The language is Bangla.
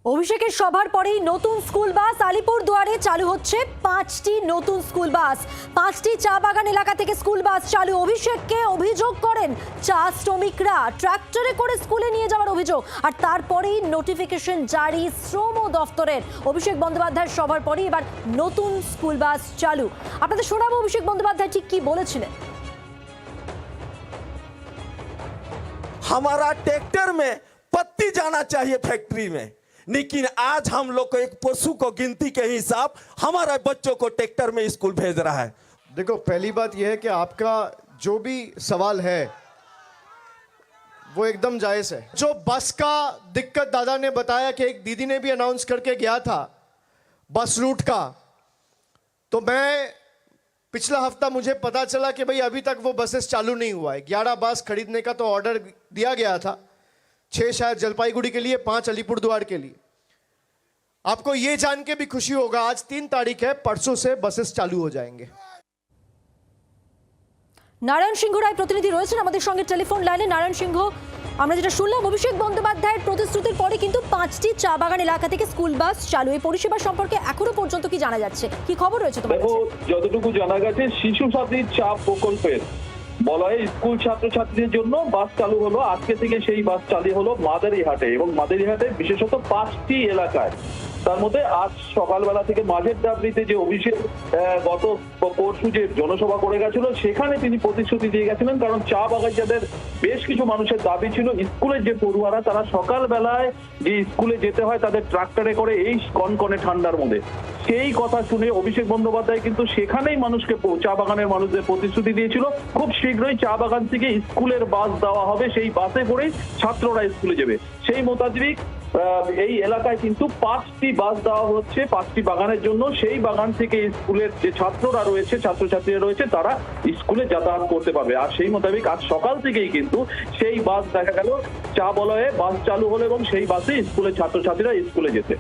অভিষেকের সভার পরেই নতুন স্কুল বাস আলিপুরদুয়ারে চালু হচ্ছে 5টি নতুন স্কুল বাস। 5টি চা বাগান এলাকা থেকে স্কুল বাস চালু। অভিষেককে অভিযোগ করেন চা শ্রমিকরা ট্রাক্টরে করে স্কুলে নিয়ে যাওয়ার অভিযোগ, আর তারপরেই নোটিফিকেশন জারি শ্রম দফতরের। অভিষেক বন্দ্যোপাধ্যায়ের সভার পরেই এবার নতুন স্কুল বাস চালু। আপনাদের শোনাবো অভিষেক বন্দ্যোপাধ্যায় ঠিক কি বলেছিলেন। हमारा ट्रैक्टर में पत्ती जाना चाहिए फैक्ट्री में, लेकिन आज हम लोग को एक पशु को गिनती के हिसाब हमारे बच्चों को ट्रैक्टर में स्कूल भेज रहा है। देखो, पहली बात यह है कि आपका जो भी सवाल है वो एकदम जायज है। जो बस का दिक्कत दादा ने बताया कि एक दीदी ने भी अनाउंस करके गया था बस रूट का, तो मैं पिछला हफ्ता मुझे पता चला कि भाई अभी तक वो बसेस चालू नहीं हुआ है। 11 बस खरीदने का तो ऑर्डर दिया गया था, 6 शायद जलपाईगुड़ी के लिए, 5 अलीपुरद्वार के लिए। आपको ये जान के भी खुशी होगा, आज 3 तारीख है, परसों से बसेस चालू हो जाएंगे। নারায়ণ সিংহ রায় প্রতিনিধি রয়েছেন আমাদের সঙ্গে টেলিফোন লাইনে। নারায়ণ সিংহ, আমরা যেটা শুনলাম অভিষেক বন্দ্যোপাধ্যায়ের প্রতিশ্রুতির পরে কিন্তু 5টি চা বাগান এলাকা থেকে স্কুল বাস চালু। এই পরিষেবা সম্পর্কে এখনো পর্যন্ত কি জানা যাচ্ছে, কি খবর রয়েছে তোমার কাছে? যতটুকু জানা গেছে, শিশু সাথী চা প্রকল্পের বলয়ে স্কুল ছাত্রছাত্রীদের জন্য বাস চালু হলো। আজকে থেকে সেই বাস চালু হলো মাদারিহাটে, এবং মাদারিহাটে বিশেষত 5টি এলাকায়। তার মধ্যে আজ সকালবেলা থেকে মাঝের ডাবরিতে যে অভিষেক গত পরশু যে জনসভা করে গেছিল, সেখানে তিনি প্রতিশ্রুতি দিয়ে গেছিলেন। কারণ চা বাগাইজাদের বেশ কিছু মানুষের দাবি ছিল স্কুলের যে পড়ুয়ারা তারা সকালবেলায় যে স্কুলে যেতে হয় তাদের ট্রাক্টরে করে এই কনকনে ঠান্ডার মধ্যে, সেই কথা শুনে অভিষেক বন্দ্যোপাধ্যায় কিন্তু সেখানেই মানুষকে, চা বাগানের মানুষদের প্রতিশ্রুতি দিয়েছিল খুব শীঘ্রই চা বাগান থেকে স্কুলের বাস দেওয়া হবে, সেই বাসে করেই ছাত্ররা স্কুলে যাবে। সেই মোতাবেক এই এলাকায় কিন্তু 5টি বাস দেওয়া হচ্ছে 5টি বাগানের জন্য। সেই বাগান থেকে স্কুলের যে ছাত্ররা রয়েছে, ছাত্রছাত্রীরা রয়েছে, তারা স্কুলে যাতায়াত করতে পারবে। আর সেই মোতাবেক আজ সকাল থেকেই কিন্তু সেই বাস দেখা গেল চা বলয়ে বাস চালু হলো, এবং সেই বাসে স্কুলের ছাত্রছাত্রীরা স্কুলে যেতে।